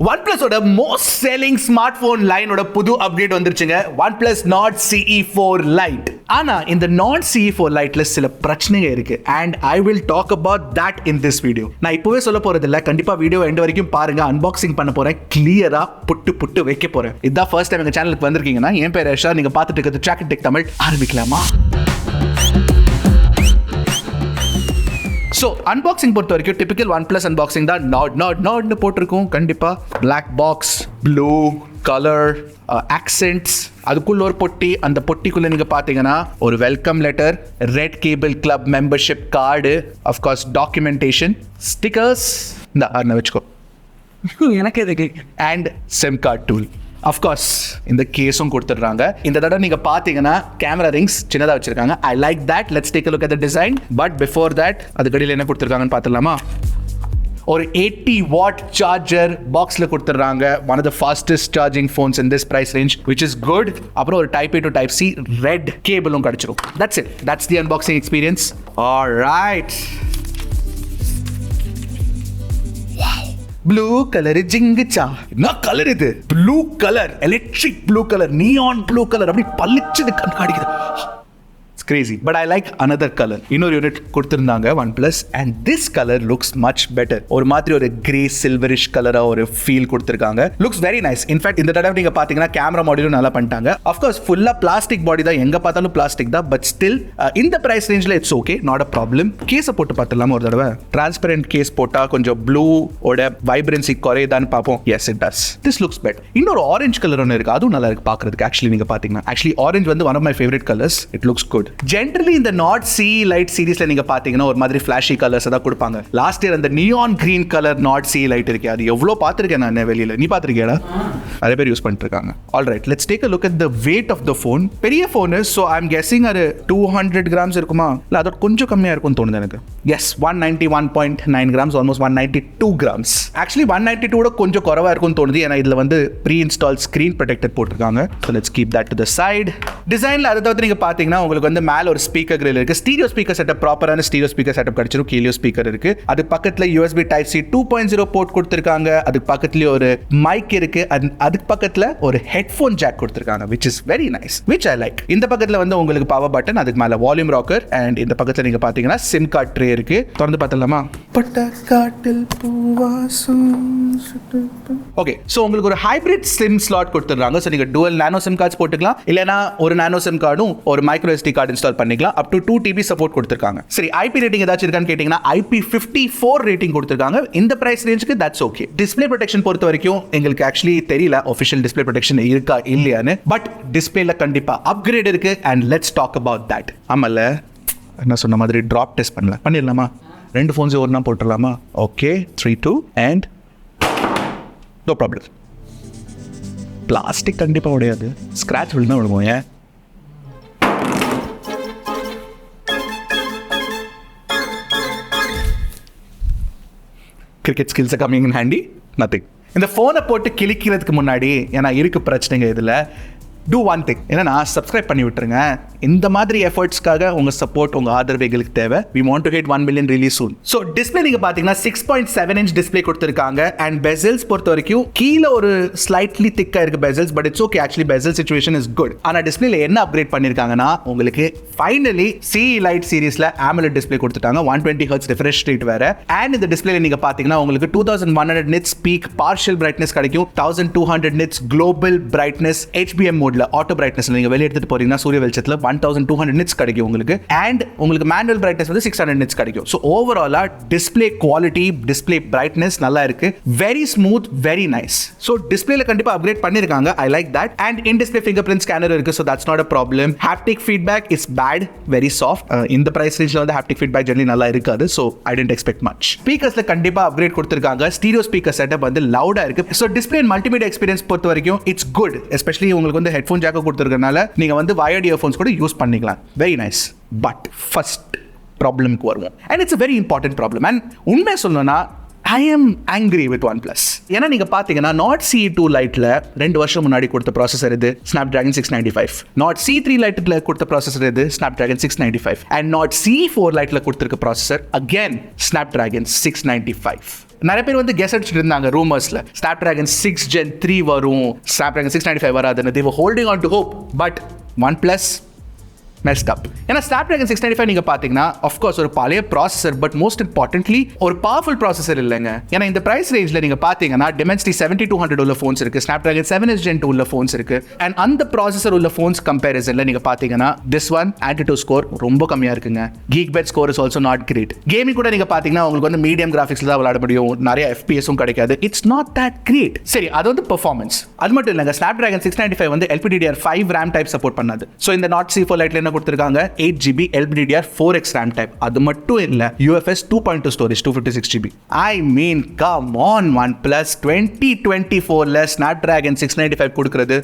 OnePlus ஓட most selling smart phone லைனோட புது update வந்துருச்சுங்க. OnePlus Nord CE4 Lite. ஆனா இந்த Nord CE4 Liteல சில பிரச்சனைகள் இருக்கு and I will talk about that in this video. நான் இப்பவே சொல்ல போறது இல்ல, கண்டிப்பா வீடியோ எண்ட் வரைக்கும் பாருங்க. அன்பாக்சிங் பண்ண போறேன், கிளியரா புட்டு வைக்க போறேன். இதான் ஃபர்ஸ்ட் டைம் எங்க சேனலுக்கு வந்திருக்கீங்கன்னா என் பேர் யஷா, நீங்க பார்த்துட்டு இருக்கிறது Trakin Tech தமிழ். ஆரம்பிக்கலாமா? ஸோ அன்பாக்சிங் பொறுத்த வரைக்கும் டிபிக்கல் OnePlus அன்பாக்சிங் தான். நாட்னு போட்டிருக்கோம். கண்டிப்பாக பிளாக் பாக்ஸ், ப்ளூ கலர், ஆக்சென்ட்ஸ், அதுக்குள்ள ஒரு பொட்டி. அந்த பொட்டிக்குள்ள நீங்க பாத்தீங்கன்னா ஒரு welcome letter, red cable club membership card, of course documentation, stickers, இந்த வச்சுக்கோ எனக்கு எதுக்கு, and sim card tool. Of course இந்த கேஸும் கொடுத்துட்றாங்க. இந்த தடவை நீங்க பாத்தீங்கன்னா கேமரா ரிங்ஸ் சின்னதா வச்சிருக்காங்க. I like that. Let's take a look at the design. But before that அதுக்கடியில் என்ன கொடுத்துருக்காங்கன்னு பார்த்துடலாமா? ஒரு 80 வாட் சார்ஜர் பாக்ஸ்ல கொடுத்துறாங்க. One of the fastest charging phones in this price range, which is good. அப்புறம் ஒரு type A to type C red கேபிளும் கிடைச்சிரும். That's it. That's the unboxing experience. All right. Blue colour ஜிங்குச்சா. என்ன colour இது? Blue colour, electric blue colour, neon blue colour, அப்படி பளிச்சுது கண் காடிக்குது. Crazy, but I like another color. இன்னொரு unit கொடுத்திருந்தாங்க OnePlus and this color looks much better. ஒரு மாதிரி ஒரு கிரே சில்வரிஷ் கலரா ஒரு ஃபீல் கொடுத்திருக்காங்க. Looks very nice. In fact இந்த தடவை நீங்க பாத்தீங்கன்னா கேமரா மாடியூலும் நல்லா பண்ணிட்டாங்க. Of course ஃபுல்லா பிளாஸ்டிக் பாடி தான், எங்க பார்த்தாலும் பிளாஸ்டிக் தான். பட் ஸ்டில் இந்த பிரைஸ் ரேஞ்ச்ல it's okay, not a problem. கேஸை போட்டு பார்த்துடலாமா ஒரு தடவை? டிரான்ஸ்பரண்ட் கேஸ் போட்டா கொஞ்சம் ப்ளூ ஓட வைப்ரன்சி குறையுதான்னு பார்ப்போம். Yes it does. This looks bad. இன்னொரு ஆரஞ்சு கலர் ஒன்று இருக்கு, அதுவும் நல்லா இருக்கு பார்க்கறதுக்கு. ஆக்சுவலி நீங்க பாத்தீங்கன்னா ஆக்சுவலி ஆரஞ்சு வந்து one of my favourite colours. It looks good. Generally இந்த Nord CE Lite சீரிஸ்ல நீங்க பாத்தீங்கன்னா ஒரு மாதிரி ஃபிளாஷி கலர்ஸ் தான் கொடுப்பாங்க. லாஸ்ட் இயர் அந்த neon green colour Nord CE Lite இருக்கு, அது எவ்வளவு பார்த்திருக்கேன் நான் வெளியில. நீ பார்த்திருக்கியாடா? நிறைய பேர் யூஸ் பண்ணிட்டு இருக்காங்க. Alright, let's take a look at the weight of the phone. பெரிய phone, so I am guessing அது 200 grams இருக்குமா? இல்ல அதோட கொஞ்சம் கம்மியா இருக்கும்னு தோணுது எனக்கு. Yes, 191.9 grams, almost 192 grams. Actually 192 ஓட கொஞ்சம் குறைவா இருக்கும்னு தோணுது, ஏன்னா இதுல வந்து ப்ரீ இன்ஸ்டால் ஸ்கிரீன் ப்ரொடெக்டர் போட்டிருக்காங்க. So let's keep that to the side. டிசைன்ல அதை தவிர்த்து நீங்க பாத்தீங்கன்னா உங்களுக்கு வந்து மேல ஒரு ஸ்பீக்கர் கிரில் இருக்கு. ஸ்டீரியோ ஸ்பீக்கர் செட்டப், ப்ராப்பரான ஸ்டீரியோ ஸ்பீக்கர் செட்டப் கிடைச்சிரும். கீழே ஸ்பீக்கர் இருக்கு. அது பக்கத்துல USB Type C 2.0 போர்ட் கொடுத்திருக்காங்க. அதுக்கு பக்கத்துலயே ஒரு மைக் இருக்கு. அதுக்கு பக்கத்துல ஒரு ஹெட்ஃபோன் ஜாக் கொடுத்திருக்காங்க, which is very nice, which I like. இந்த பக்கத்துல வந்து உங்களுக்கு பவர் பட்டன், அதுக்கு மேல வால்யூம் ராக்கர், அண்ட் இந்த பக்கத்துல நீங்க பாத்தீங்கன்னா சிம் கார்டு ட்ரே இருக்கு. திறந்து பார்த்தலாமா? பட்டக்காட்டில் பூவாசம். ஓகே, சோ உங்களுக்கு ஒரு ஹைபிரிட் சிம் ஸ்லாட் கொடுத்திருக்காங்க. சோ நீங்க டுவல் நானோ சிம் கார்ட்ஸ் போட்டுக்கலாம், இல்லனா ஒரு நானோ சிம் கார்டும் ஒரு மைக்ரோ SD கார்டு இன்ஸ்டால் பண்ணிக்கலாம். up to 2 TB சப்போர்ட் கொடுத்திருக்காங்க. சரி, IP ரேட்டிங் ஏதாச்சும் இருக்கான்னு கேட்டிங்கன்னா IP54 ரேட்டிங் கொடுத்திருக்காங்க. இந்த பிரைஸ் ரேஞ்சுக்கு தட்ஸ் ஓகே. டிஸ்ப்ளே ப்ரொடெக்ஷன் பொறுத்த வரைக்கும் எங்களுக்கு ஆக்சுவலி தெரியல ஆஃபிஷியல் டிஸ்ப்ளே ப்ரொடெக்ஷன் இருக்கா இல்லையான்னு. பட் டிஸ்ப்ளேல கண்டிப்பா அப்கிரேட் இருக்கு and let's talk about that. ஆமால, என்ன சொன்ன மாதிரி டிராப் டெஸ்ட் பண்ணிடலாமா? ரெண்டு ஃபோன்ஸ் ஒண்ணா போட்டுடலாமா? Okay, 3 2 and no problem. பிளாஸ்டிக் கண்டிப்பா உடையாது, ஸ்கிராட்ச் விழுந்தா விழுகும். ஏன் cricket skills coming in handy? Nothing. இந்த ஃபோனை போட்டு கிளிக்கிறதுக்கு முன்னாடி ஏன்னா இருக்கு பிரச்சனைங்க இதில். டூ ஒன் திங், என்னன்னா சப்ஸ்கிரைப் பண்ணி விட்டுருங்க. இந்த மாதிரி எஃபர்ட்ஸ்க்காக உங்க சப்போர்ட், உங்க ஆதரவு எங்களுக்கு தேவை. we want to hit 1 million really soon. so display நீங்க பாத்தீங்கன்னா 6.7 inch டிஸ்ப்ளே கொடுத்திருக்காங்க. and bezels பொறுத்த வரைக்கும் கீழ ஒரு ஸ்லைட்லி திக்கா இருக்கு bezels, but it's okay actually. bezel situation is good. ஆனா டிஸ்ப்ளேல என்ன அப்கிரேட் பண்ணிருக்காங்கன்னா உங்களுக்கு finally CE Lite சீரிஸ்ல AMOLED display கொடுத்துட்டாங்க. 120 Hz refresh rate வேற. and இந்த டிஸ்ப்ளேல நீங்க பாத்தீங்கன்னா உங்களுக்கு 2100 nits peak partial brightness கிடைக்கும். 1200 nits global brightness HBM mode auto brightness நீங்க வெளிய எடுத்துட்டு போறீங்கன்னா சூரிய வெளிச்சத்துல 1200 nits கிடைக்கும் உங்களுக்கு. அண்ட் உங்களுக்கு மேனுவல் பிரைட்னஸ் வந்து 600 nits கிடைக்கும். சோ ஓவராலா டிஸ்ப்ளே குவாலிட்டி, டிஸ்ப்ளே பிரைட்னஸ் நல்லா இருக்கு. Very smooth, very nice. So டிஸ்ப்ளேல கண்டிப்பா அப்கிரேட் பண்ணிருக்காங்க. I like that. And in display fingerprint scanner இருக்கு. So that's not a problem. Haptic feedback is bad, very soft. இந்த price ரேஞ்ச்ல வந்து haptic feedback generally நல்லா இருக்காது. So I didn't expect much. ஸ்பீக்கர்ஸ்ல கண்டிப்பா அப்கிரேட் கொடுத்திருக்காங்க. ஸ்டீரியோ ஸ்பீக்கர் செட்டப் வந்து லவுடா இருக்கு. So display and multimedia experience பொறுத்த வரைக்கும் இட்ஸ் குட். எஸ்பெஷலி உங்களுக்கு வந்து ஹெட்ஃபோன் ஜாக் கொடுத்திருக்கனால நீங்க வந்து வயர்ட் இயர்ஃபோன்ஸ் கூட யூஸ் பண்ணிக்கலாம். Very nice. பட் ஃபர்ஸ்ட் ப்ராப்ளம்க்கு வருவோம். And it's a very important problem. And உண்மை சொல்லணும்னா I am angry with OnePlus. ஏன்னா நீங்க பாத்தீங்கன்னா Nord CE2 Liteல 2 வருஷம் முன்னாடி கொடுத்த ப்ராசஸர் இது Snapdragon 695. Nord C3 Liteல கொடுத்த ப்ராசஸர் இது Snapdragon 695. And Nord CE4 Liteல கொடுத்திருக்க ப்ராசஸர் again Snapdragon 695. நிறைய பேர் வந்து கெஸ் அடிச்சுட்டு இருந்தாங்க ரூமர்ஸ்ல Snapdragon 6 Gen 3 வரும், Snapdragon 695 வராதுன்னு. they were holding on to hope, but OnePlus messed up. ஏன்னா Snapdragon 695 நீங்க பாத்தீங்கன்னா of course ஒரு பழைய ப்ராசஸர், பட் மோஸ்ட் இம்பார்ட்டன்ட்லி ஒரு பவர்ஃபுல் ப்ராசஸர் இல்லைங்க. ஏன்னா இந்த பிரைஸ் ரேஞ்சில் நீங்க பாத்தீங்கன்னா Dimensity 7200 உள்ள ஃபோன்ஸ் இருக்கு, Snapdragon 7s Gen 2 உள்ள ஃபோன்ஸ் இருக்கு. அண்ட் அந்த ப்ராசஸர் உள்ள ஃபோன்ஸ் கம்பேரிசன்ல நீங்க பாத்தீங்கன்னா திஸ் ஒன் Antutu ஸ்கோர் ரொம்ப கம்மியா இருக்குங்க. Geekbench score is also not great. Gaming கூட நீங்க பாத்தீங்கன்னா உங்களுக்கு வந்து மீடியம் கிராஃபிக்ஸ்ல தான் விளையாட முடியும், நிறைய FPSம் கிடைக்காது. It's not that great. சரி, அது வந்து பெர்ஃபார்மன்ஸ். அது மட்டும் இல்லைங்க, Snapdragon 695 வந்து LPDDR5 RAM டைப் சப்போர்ட் பண்ணாது. ஸோ இந்த Not C4 Lite கொடுத்திருக்காங்க 8GB LPDDR4X RAM type. அது மட்டும் இல்ல, UFS 2.2 storage 256GB. I mean, come on OnePlus 2024ல Snapdragon 695 கொடுக்கிறது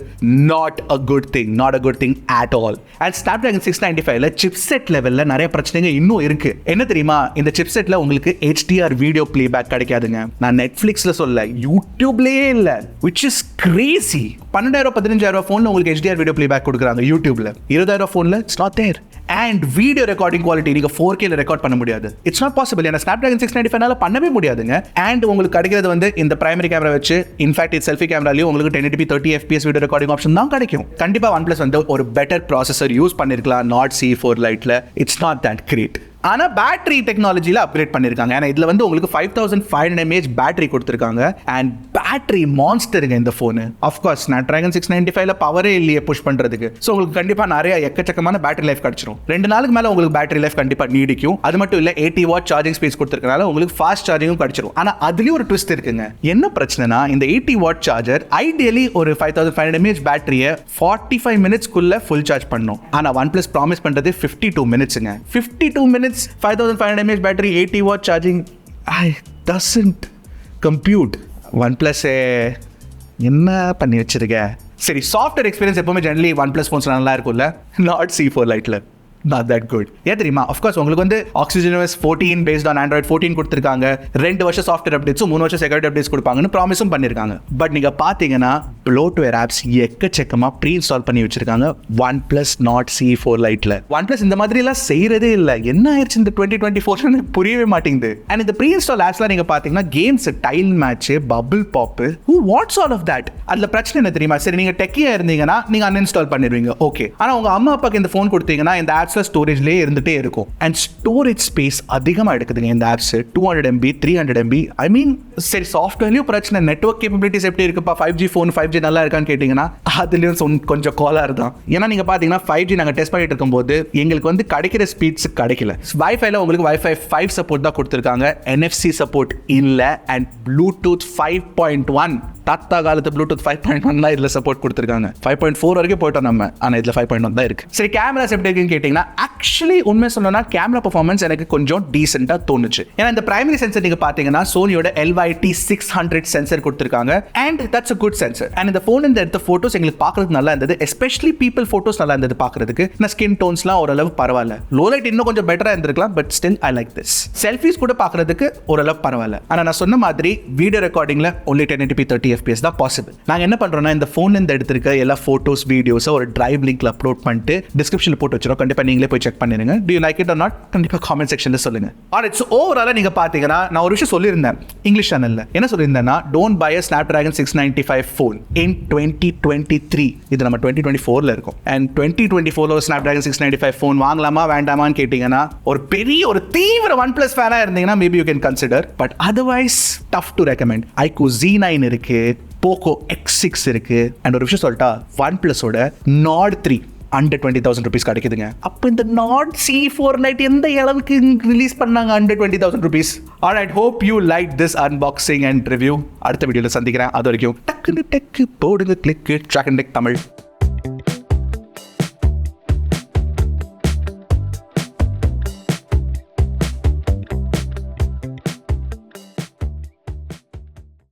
not a good thing, not a good thing at all. And Snapdragon 695ல chipset levelல நிறைய பிரச்சனைங்க இன்னும் இருக்கு. என்ன தெரியுமா, இந்த chipsetல உங்களுக்கு HDR வீடியோ playback கிடைக்காதுங்க. நான் Netflixல சொல்ல, YouTubeலயே இல்ல, which is crazy. 12,000 15,000 போன்ல உங்களுக்கு HDR வீடியோ playback கொடுக்குறாங்க YouTubeல. 20,000 போன்ல it's not there. And video recording quality நீங்க 4K ல ரெக்கார்ட் பண்ண முடியாது. It's not possible. ஏன்னா Snapdragon 695னால பண்ணவே முடியாதுங்க. And உங்களுக்கு கிடைக்கிறது வந்து இந்த பிரைமரி கேமரா வச்சு, இன்ஃபேக்ட் இது செல்ஃபி கேமராலயும் உங்களுக்கு 1080p 30 fps video recording option தான் கிடைக்கும். கண்டிப்பா OnePlus வந்து ஒரு பெட்டர் ப்ராசஸர் யூஸ் பண்ணிருக்கலாம் Not C4 Liteல. It's not that great. ஆனா பேட்டரி டெக்னாலஜில அப்கிரேட் பண்ணிருக்காங்க. ஏன்னா இதுல வந்து உங்களுக்கு 5500 mAh பேட்டரி கொடுத்திருக்காங்க. அண்ட் பேட்டரி மான்ஸ்டருங்க இந்த போன். ஆஃப் கோர்ஸ் Snapdragon 695ல பவரே இல்லையே புஷ் பண்றதுக்கு. சோ உங்களுக்கு கண்டிப்பா நிறைய எக்கச்சக்கமான பேட்டரி லைஃப் கிடைச்சிரும். 2 நாளுக்கு மேல உங்களுக்கு பேட்டரி லைஃப் கண்டிப்பா நீடிக்கும். அது மட்டும் இல்ல 80 வாட் சார்ஜிங் ஸ்பேஸ் கொடுத்திருக்கனால உங்களுக்கு ஃபாஸ்ட் சார்ஜிங்கும் கிடைச்சிரும். ஆனா அதுலயும் ஒரு ட்விஸ்ட் இருக்குங்க. என்ன பிரச்சனைனா, இந்த 80 வாட் சார்ஜர் ஐடியலி ஒரு 5500 mAh பேட்டரியை 45 மினிட்ஸ்க்குள்ள ஃபுல் சார்ஜ் பண்ணும். ஆனா OnePlus ப்ராமிஸ் பண்றது 52 மினிட்ஸ்ங்க. 52 minutes 5500 mAh battery, 80 watt charging, doesn't compute. OnePlus என்ன பண்ணி வச்சிருக்க? சரி, சாஃப்ட்வேர் எக்ஸ்பீரியன்ஸ் எப்பவுமே ஜெனரலி OnePlus phones நல்லா இருக்கும்ல, Not C4 Liteல not that good. ஏன் தெரியுமா, of course உங்களுக்கு வந்து Oxygenous 14 based on Android 14 கொடுத்திருக்காங்க. 2 வருஷம் சாஃப்ட்வேர் அப்டேட்ஸும் 3 வருஷம் செக்யூரிட்டி அப்டேட்ஸ் கொடுப்பாங்கன்னு ப்ராமிஸும் பண்ணிருக்காங்க. பட் நீங்க பாத்தீங்கன்னா ப்ளோட்வேர் ஆப்ஸ் எக்கச்சக்கமா ப்ரீ இன்ஸ்டால் பண்ணி வச்சிருக்காங்க OnePlus Not C4 Liteல. OnePlus இந்த மாதிரி எல்லாம் செய்யறதே இல்ல. என்ன ஆயிடுச்சு இந்த 2024 புரியவே மாட்டேங்குது. அண்ட் இந்த ப்ரீ இன்ஸ்டால் ஆப்ஸ்லாம் நீங்க பாத்தீங்கன்னா games, tile match, bubble pop, who wants all of that? அதுல பிரச்சனை என்ன தெரியுமா, சரி நீங்க டெக்கியா இருந்தீங்கன்னா நீங்க அன்இன்ஸ்டால் பண்ணிடுவீங்க, ஓகே. ஆனா உங்க அம்மா அப்பாக்கு இந்த போன் கொடுத்தீங்கன்னா இந்த ஆப்ஸ் ஸ்டோரேஜ்லயே இருந்துட்டே இருக்கும். அண்ட் ஸ்டோரேஜ் ஸ்பேஸ் அதிகமா எடுக்குதுங்க இந்த ஆப்ஸ். 200 MB 300 MB. ஐ மீன், சரி சாஃப்ட்வேர்லயும் பிரச்சனை. நெட்வொர்க் கேப்பபிலிட்டிஸ் எப்படி இருக்குப்பா, 5G ஃபோன் 5G நல்லா இருக்கான்னு கேட்டீங்கன்னா அதுலயும் கொஞ்சம் கோளாறு தான். ஏன்னா நீங்க பாத்தீங்கன்னா 5G நாங்க டெஸ்ட் பண்ணிட்டு இருக்கும்போது எங்களுக்கு வந்து கிடைக்கிற ஸ்பீட்ஸ் கிடைக்கல. வைஃபைல உங்களுக்கு Wi-Fi 5 சப்போர்ட் தான் கொடுத்திருக்காங்க, NFC சப்போர்ட் இல்ல. அண்ட் Bluetooth 5.1, தாத்தா காலத்து Bluetooth 5.1 தான் இதுல சப்போர்ட் கொடுத்திருக்காங்க. 5.4 வரைக்கும் போயிட்டோம் நம்ம, ஆனா இதுல 5.1 தான் இருக்கு. சரி, கேமராஸ் எப்படி இருக்குன்னு கேட்டீங்கன்னா, ஆக்சுவலி உண்மை சொல்லணும்னா கேமரா பெர்ஃபார்மன்ஸ் எனக்கு கொஞ்சம் டீசென்ட்டா தோணுச்சு. ஏன்னா இந்த பிரைமரி சென்சர் நீங்க பாத்தீங்கன்னா சோனியோட LYT 600 சென்சர் கொடுத்திருக்காங்க. And that's a good sensor. And இந்த போன்ல இருந்து எடுத்த போட்டோஸ் எங்களுக்கு பார்க்கிறதுக்கு நல்லா இருந்தது. எஸ்பெஷலி பீப்பிள் போட்டோஸ் நல்லா இருந்தது பார்க்கிறதுக்கு. ஸ்கின் டோன்ஸ்லாம் ஓரளவு பரவாயில்ல. லோ லைட் இன்னும் கொஞ்சம் பெட்டரா இருந்திருக்கலாம், but still I like this. Selfish கூட பார்க்கிறதுக்கு ஓரளவு பரவாயில்ல. ஆனா நான் சொன்ன மாதிரி வீடியோ ரெக்கார்டிங்ல only 1080p 30 fps தான் பாசிபிள். நாங்க என்ன பண்றோம்னா, இந்த போன்ல இருந்து எடுத்திருக்க எல்லா போட்டோஸ் வீடியோஸ் ஒரு டிரைவ் லிங்க்ல அப்லோட் பண்ணிட்டு டிஸ்கிரிப்ஷன்ல போட்டு வச்சிரோம். கண்டிப்பா நீங்களே போய் செக் பண்ணிருங்க. Do you like it or not? கண்டிப்பா காமெண்ட் செக்ஷன்ல சொல்லுங்க. ஆல்ரைட், சோ ஓவராலா நீங்க பாத்தீங்கன்னா நான் ஒரு விஷயம் சொல்லியிருந்தேன் இங்கிலீஷ் சேனல்ல. என்ன சொல்லியிருந்தேன்னா, don't buy a Snapdragon 695 phone in 2023. இது நம்ம 2024ல இருக்கும். and 2024ல ஒரு Snapdragon 695 phone வாங்கலாமா வேண்டாமான்னு கேட்டீங்கன்னா, ஒரு பெரிய ஒரு தீவிர OnePlus ஃபேனா இருந்தீங்கன்னா maybe you can consider, but otherwise tough to recommend. iQOO Z9 இருக்கு, Poco X6 இருக்கு. அண்ட் ஒரு விஷயம் சொல்லிட்டா, OnePlus-ஓட Nord 3 under 20,000 rupees கிடைக்குதுங்க. அப்ப இந்த Not C4 Lite எந்த அளவுக்கு ரிலீஸ் பண்ணாங்க under 20,000 rupees? Alright, hope you liked this unboxing and review. அடுத்த வீடியோல சந்திக்கிறேன். அது வரைக்கும் டக்கு போடுங்க கிளிக் Trakin தமிழ்.